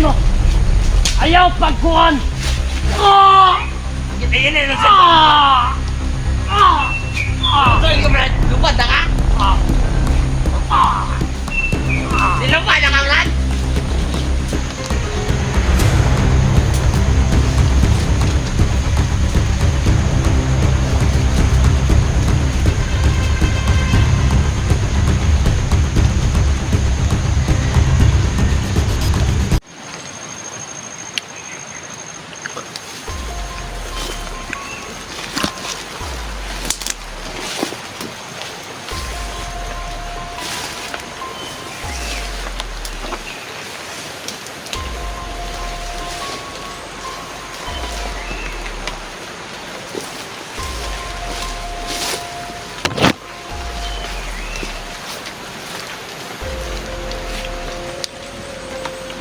mo. Ayaw pagkuhan. Ah! Ini na sa... Ah! Ah! Ah! Sorry ko, Brad. Lupad na ka? Ah! Ah! Nilupad na ka, Brad?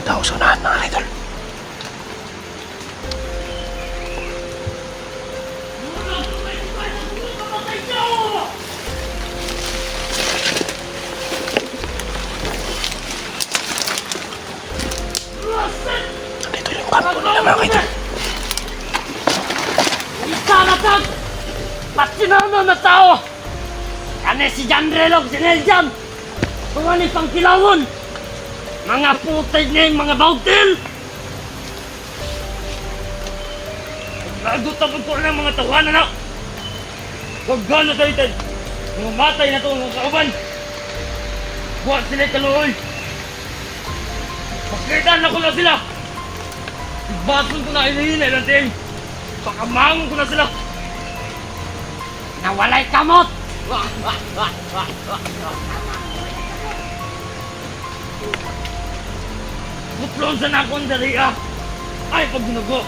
Tao sa unahan, mga idol. Nandito yung kampo nila, mga idol. Isa na tag! Pasinano na tao! Kani si Janrelog, si Neljam! Mga ni Pangkilawon! Mga putay na yung mga bautil! Nagutabod ko ng mga tawanan na! Huwag gana tayo tayo! Mga matay na ito mga kauban! Buhat sila kaluoy! Pagkaitan na ko na sila! Ibason ko na inihinay lang tayo! Pakamangon ko na sila! Nawalay kamot! Butlon sa nakon dali ah! Ay, pag ginugo!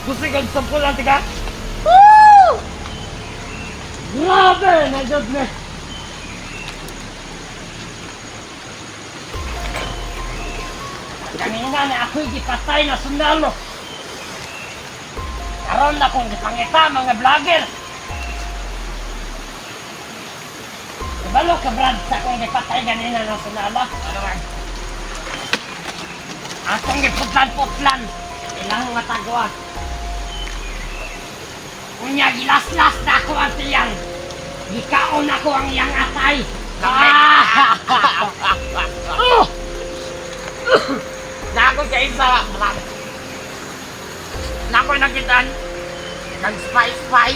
Gusto kang sampol lang, tika? Woo! Grabe! Nagyod na! Kanina na ako'y gipatay na sundalo! Karon na kong gipangita mga vlogger! Kabalo ka, Brad, sa akong gipatay ganina ng sundalo? Ano man? Akong giputlan-putlan! Ilang matagwa! Unya, gilas-las na ako ang tiyang! Gikaon ako ang iyang atay! Nako ka isa, Brad. Nako nakitan. Nag-spy-spy.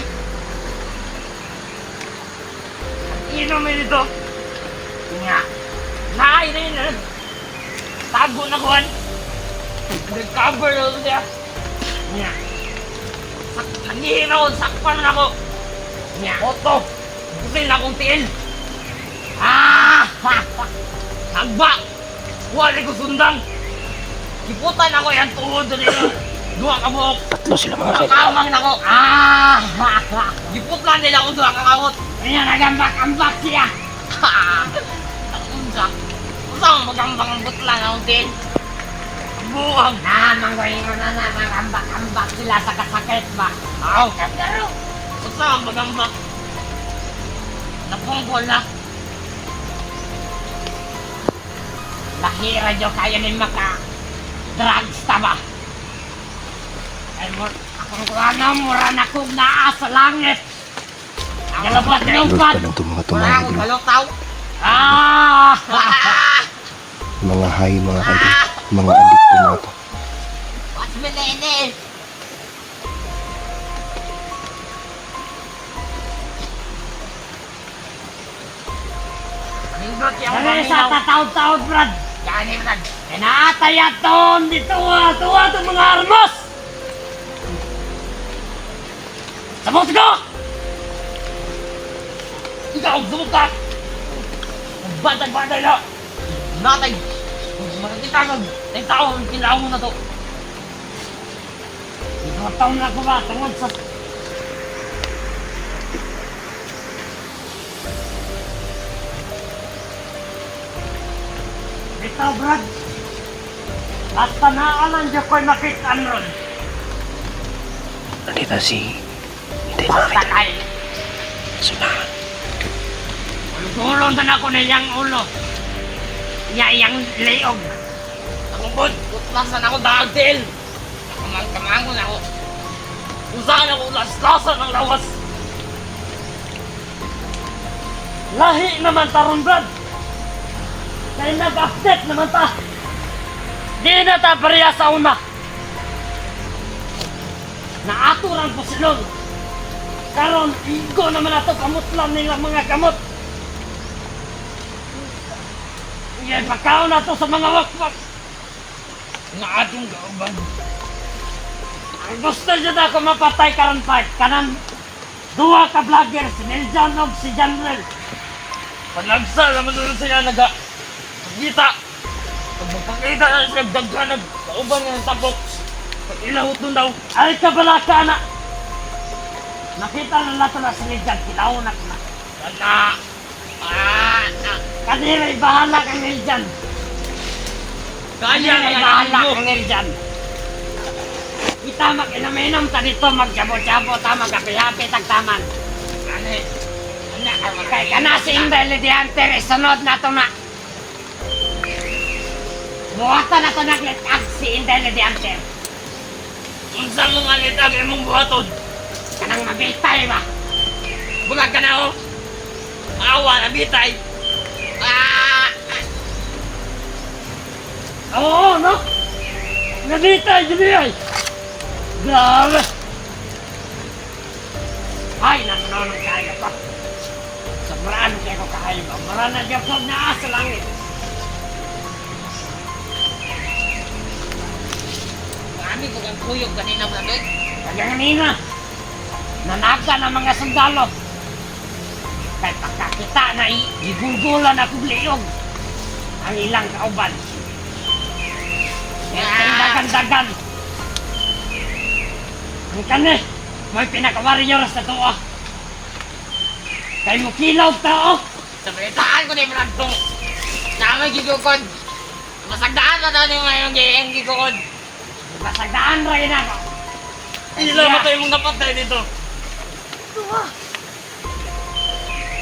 Inom mo dito! Nga. Naay rin eh. Tago na kuhan. Nag-cover na siya. Nga! Nangihinaw, sakpan na ako. Nga! Oto. Gusto na akong tiil. Nagba. Wali ko sundang. Kiputan ako yan tuhod nila. Duha ka buhok. Tatlo sila, mga idol. Kamang na ko. Giputlan nila ako duha ka kawot. Kaya nagambak-ambak siya! Usang magambang ang butlan akong tiil. Buwag. Manggoyin ko na magambak-ambak sila sa kasakit ba? Aw. Usang magambang. Napungkol na. Lahira nyo kaya ni maka-drugs taba. Ay mo, akong kurana mura na kong naa sa langit. Galabat na yung Lord pad. pa lang itong mga Wala akong idol. kalutaw. Ah! Mga high, mga idol. Mga adikto mga to. What's my name? Nindot yung Dali sa paminaw. tataw-taw, Brad. Gani, Brad. Kinaatay aton dito tuwa itong mga armas. Sabot ko! Ikaw, sumot ka! Bantay-bantay na! Natay! Makikita ka! Ang tao, ang kailangan mo na to! Ito taon na ko ba tungod sa... Ito, Brad. Basta naalan dyan ko'y makita ron. Nandito si... Hindi mga Basta idol. kay! Sunahan. Tulong na ako na iyang ulo. Iyang leog. Ako Bud, utlasan ako dagdil. Kamangon ako. Usahan ako laslasan ng lawas. Lahi naman taron, Brad. Kaya nag-update naman ta. Di na ta pareha sa una. Naaturan po silon. Karon, igo naman ato kamutlan nila mga kamot. Yan, pagkaon na to sa mga wakwak. Nga atong kauban. Ang gusto dyan ako mapatay karon pa. Kanan, duha ka vlogger, si Neljan o si Janrel. Panagsal naman doon sila kita. Pag magpakita na sila daghanag, kauban nga ng tapok. Pag ilahot doon daw. Ay ka bala ka na. Nakita na nato na si Neljan, kilaunak na. Kanta. Kanila'y bahala kang Neljan. Kaya Kanila'y nga bahala ninyo. kang Neljan. Kita mag-inaminom ta dito, mag-jabo-jabo ta, mag-api-hapi tagtaman. Ani. Kay kana si Inday Lady Hunter, isunod na to na. Buhatan na to nagletag si Inday Lady Hunter. Unsa mo nga litag imong buhaton? Kanang mabitay ba? Bulag ka na oh. Awa na bitay. Oo, no? Nabitay, Juliay! Grabe! Ay, nanonong kaya pa. Sobraan kayo ko kahayo ba? Maraan na dyan po na sa langit. Marami ko kang kuyog kanina mo na Kaya kanina, nanaga ng mga sundalo. Kaya pagkakita na gigugulan ako bliyog ang ilang kauban. Kaya kayong dagan-dagan. Ang kani, may pinaka-warrior sa tuwa. Kaya mo kilaw tao. Sabitaan ko na yung mga itong namay gigukod. Masagdaan na daw yung ngayong gayang gigukod. Masagdaan rin ako. Hindi lang matay mong napatay dito.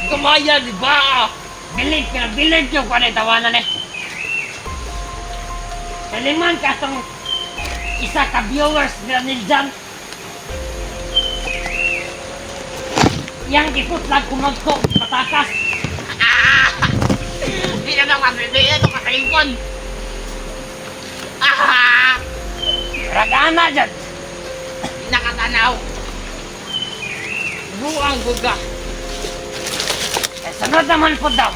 Kamaya, di ba? Bilib yung kung ano tawanan eh. Kaliman ka itong isa ka viewers na niljan. Yang iputlag kumagko, patakas. Hindi na naman, hindi na ito katalingkon. Ragana dyan. Hindi nakatanaw. Buang buga. Eh, sunod naman po daw.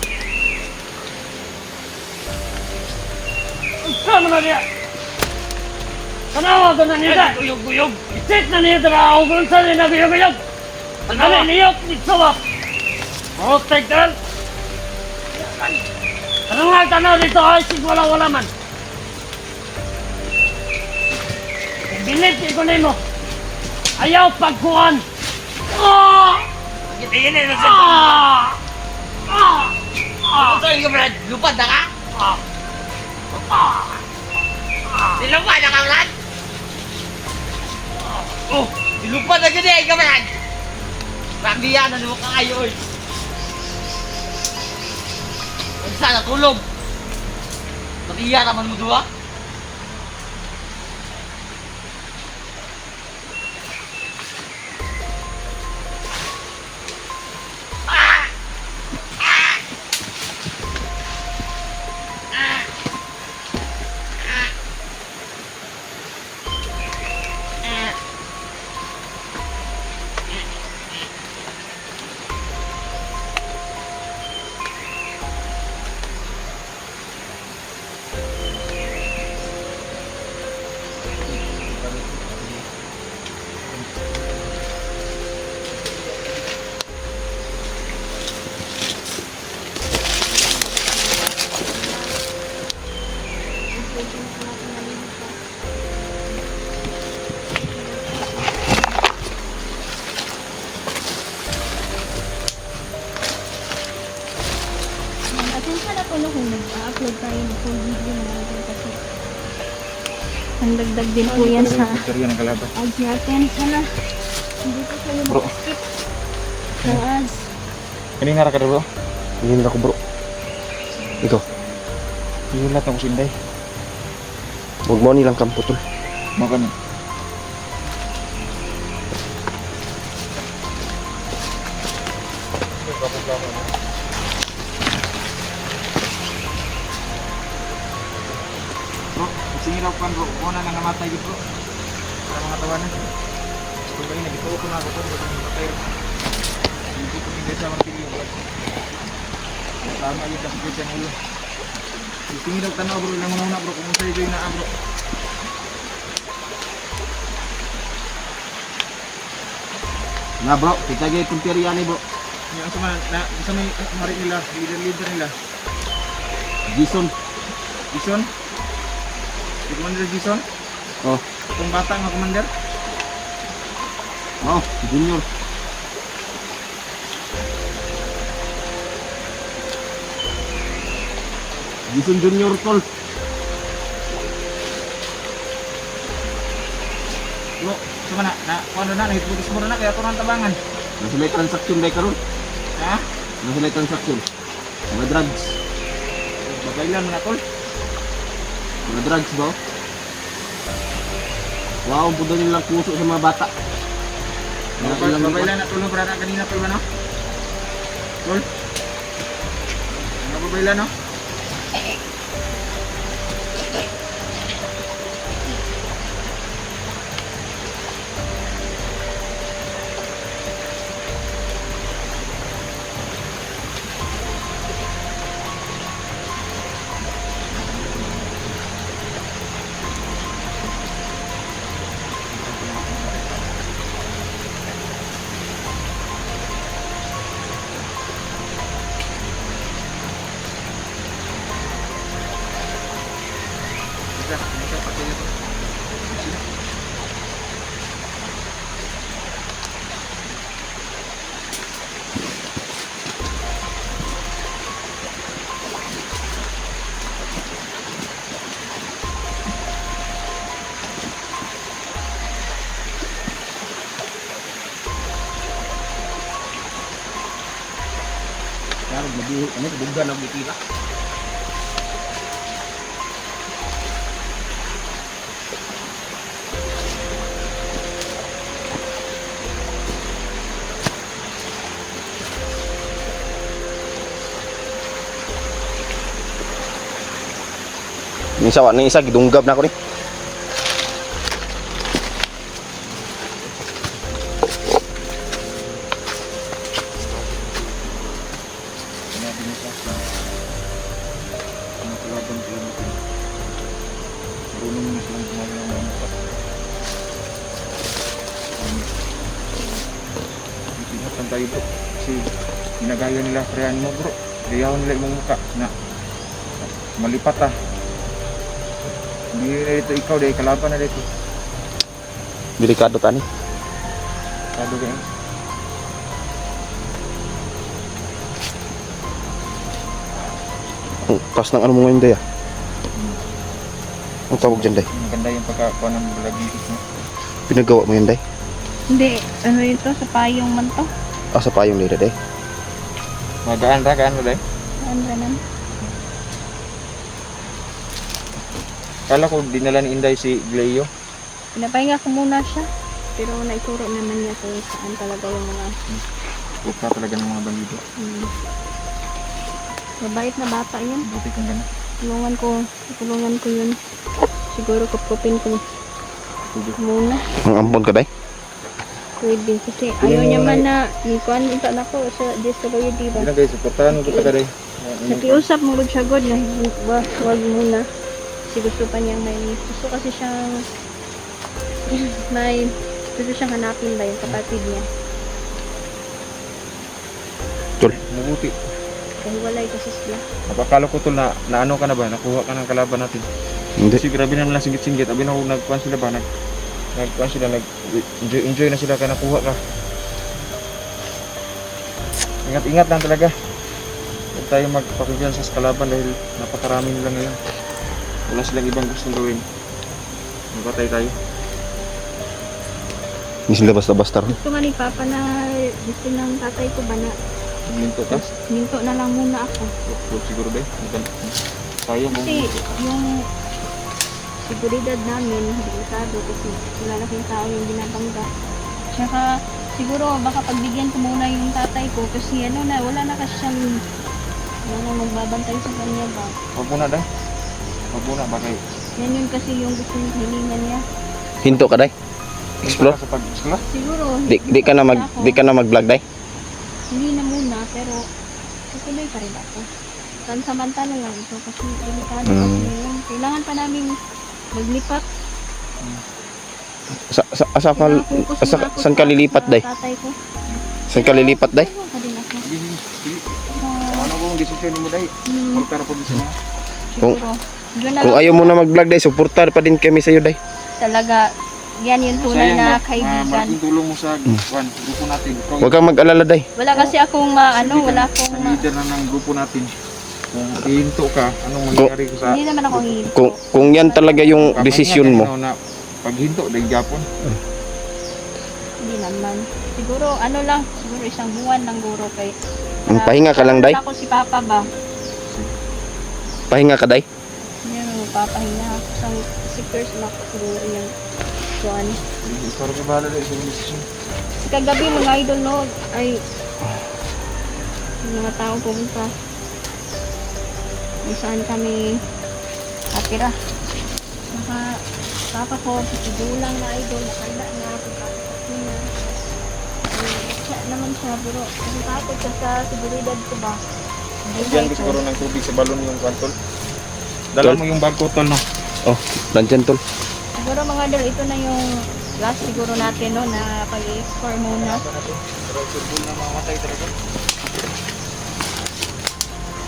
Saan naman niya? Tanawa ko na niya. Guyog-guyog. Isit na niya dara ako kung saan niya naguyog-uyog. Ano niyok dito ba? Oh, take that. Ano nga tanaw dito ay wala-wala man. Bilib ko nimo. Ayaw pagkuhan. Gitingin na sa Ito yung Brad, lupad na ka? Silupad na ka, Brad? Oh, silupad na gini ka, Brad? Rambiyan na naman kayo, oy. Huwag sana tulog. Mariya naman mo duwa. Pasensya na po no kung nag-upload tayo ng full video na natin kasi ang dagdag din po yan sa ads natin. Sana hindi po kayo mag-skip ng ads. Kanina ka bro. Hindi ako bro. Ito. Iulat ako si Inday. Huwag mo nilang kampo tol. Mau kami. Bro, singiraw kan bro. Kung na namatay gitu bro. Para mga tawanan. Kung ba yun, nagituo ko na ako bro. Ba't namatay rin. Hindi ko hindi sa magpili. Tama yun kasi dyan ulo. Singiraw tanaw bro. Ilang una bro. Kung sa'yo dyan na bro. Na bro, kita gaya kumpirya ni bro. Yang sama na isa may mari nila, leader nila. Jason. Gison. Si Commander Gison. Oh, Itong bata nga commander. oh, junior. Jason Junior tol. Lo, sama na kuano na nahitputis mo na kaya turun tabangan. Nasa may transaction day karon. Ha? Nasa may transaction. Mga drugs. Bagailan mo na tol. Mga drugs ba? Wow, ang pudo nilang puso sa mga bata. Mga ilang Bagailan na tulong para kanina tol ba no? Tol. Ano bagailan no? Bisa pakai itu. Kaya lebih ini keduga na bitila. Ni sawa ni isa gidunggab na ako ni. Ini adanya kelas. Ini kelaban natin. Marunong na silang gumawa ng mga mukha. Itinatan tayo bro. Kasi ginagaya nila karyan mo bro. Gayawan nila yung mukha na malipat ah. Hindi na dito ikaw dahil kalaban na dito. Delikado tani. Kado kayo. Ang tas ng ano mo ngayon day ah. Ang tawag dyan day. Maganda yung pagkakuha ng bulagigit mo. Pinagawa mo yun day. Hindi, ano ito, sa payong man to. Ah, sa payong day day. Magaan mo dahil. Ano ganun? Kala ko dinala ni Inday si Gleo. Pinapahinga ko muna siya. Pero naituro naman niya kung saan talaga yung mga Buka talaga ng mga bandido. mabait na bata yun. Buti kang gano'n. Tulungan ko yun. Siguro kapupin ko muna. Ang ampon ka day. Pwede. Kasi ayaw niya man na ikuan ito na ko sa DSWD ba. Hindi na guys, supportahan mo ba ka dahil? Nakiusap mo gud siya god na wag muna. Kasi gusto pa niyang gusto kasi siyang gusto siyang hanapin ba yung kapatid niya. Mabuti. Kahiwalay kasi sila. Napakala ko tol na ano ka na ba? Nakuha ka ng kalaban natin. Hindi. Kasi grabe naman lang singgit-singgit. Abi na kung nagkuhan sila ba? Nagkuhan sila, nag-enjoy na sila kaya nakuha ka. Ingat-ingat lang talaga. Huwag tayo magpakigyan sa kalaban dahil napakarami nila ngayon. Wala silang ibang gustong gawin. Magpatay tayo. Hindi sila basta-basta ron. Gusto nga ni Papa na gusto ng tatay ko ba na Minto ka? minto na lang muna ako. Huwag siguro ba? Tayo mo. Kasi yung seguridad namin, delikado kasi malalaking tao yung binabangga. Tsaka siguro baka pagbigyan ko muna yung tatay ko kasi ano na, wala na kasi siyang magbabantay sa kanya ba. Huwag muna day. Huwag muna, bakit? Yan yun kasi yung gusto yung hilingan niya. Hinto ka day. Explore. Sa pag-eskwela? Siguro, Di ka na mag-vlog day. hindi na muna, pero tutuloy pa rin ako. Pansamantala lang ito kasi delikado kasi yun. Kailangan pa namin maglipat. Saan ka lilipat day? Tatay ko. Saan ka lilipat day? Ano pa din ako? Sige. Ano kung desisyon mo day? Huwag ka na po desisyon. Siguro. Yun na Kung lang ayaw mo na mag-vlog day, suportar pa din kami sa iyo day. talaga. Yan yung tunay na kaibigan. Malaking tulong mo sa grupo natin. Ikaw Huwag kang mag-alala day. Wala kasi akong wala akong ang leader na ng grupo natin. Kung hihinto ka, anong mangyayari ko sa... hindi naman ako hinto. Kung yan talaga yung desisyon mo. Na paghinto, dahil Japon. Hindi naman. Siguro siguro isang buwan lang guro kay Pahinga ka lang day. Ako si Papa ba? Pahinga ka day. Yan papahinga ako sa sectors na ako siguro yung kuan. Ikaw rin bahala dahil sa desisyon. Kagabi mga idol no ay mga tao pumunta. Kung saan kami atira. Saka papa ko, sigulang na idol, nakanda na pagkakasakit na. Siya naman siya, pero takot siya sa seguridad ko ba? Diyan ko siguro ng tubig sa balon yung kantol. Dala mo yung bag ko tol no? Oh, nandyan tol. Siguro mga idol, ito na yung last siguro natin no, na pag-explore muna. Pero na mamatay talaga.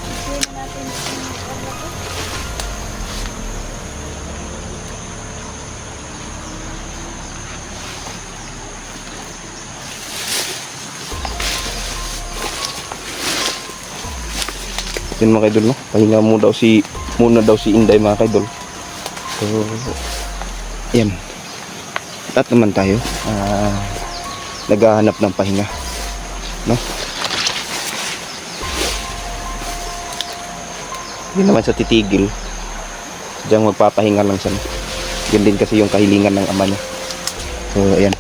Explore na natin yung ano to. Yun mga kaidol no. Pahinga muna daw si Inday mga kaidol. So, yan. At naman tayo. Naghahanap ng pahinga. No? Hindi naman sa titigil. Diyan magpapahinga lang siya. Yan din kasi yung kahilingan ng ama niya. So, ayan.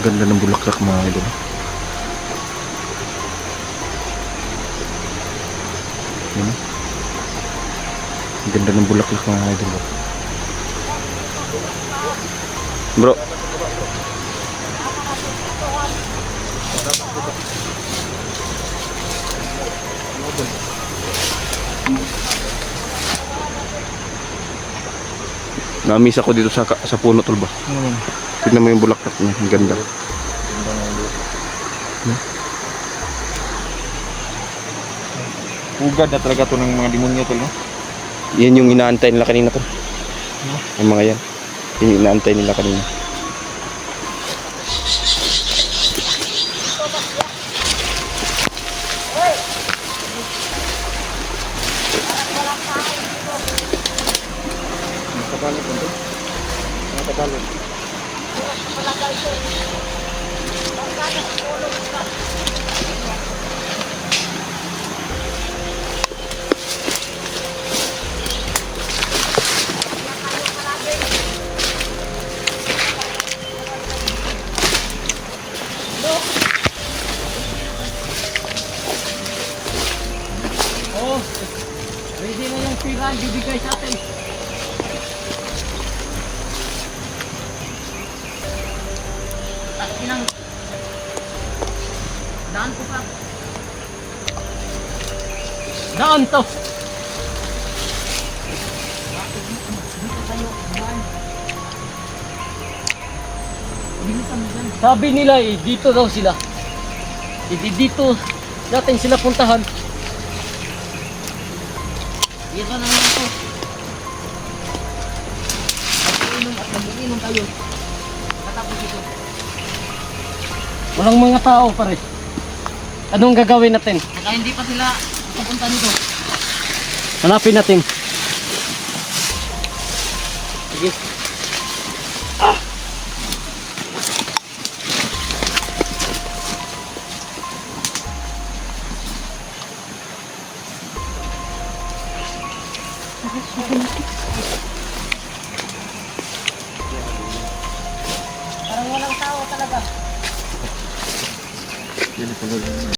Ganda ng bulaklak mga idol. Yan. Ganda ng bulaklak mga idol. Bro. Namiss ako dito sa puno tol ba? Tignan mo yung bulaklak niya, ang ganda. Ugad na talaga to ng mga demonyo tol no? Yan yung inaantay nila kanina tol. Yung mga yan. Yan yung inaantay nila kanina. Nakabalot tol. Nakabalot. Oh, ready na yung pira bibigay sa atin. Inang daan ko pa. Daan to. Dito tayo, daan. Bilisan mo. Sabi nila eh, dito daw sila. Hindi dito natin sila puntahan. Dito na lang ito. Mag-inom at mag-inom tayo. Katapos ito. Walang mga tao pare. Anong gagawin natin? Baka hindi pa sila pupunta nito. Hanapin natin. Sige. Parang walang tao talaga. Yan, ito,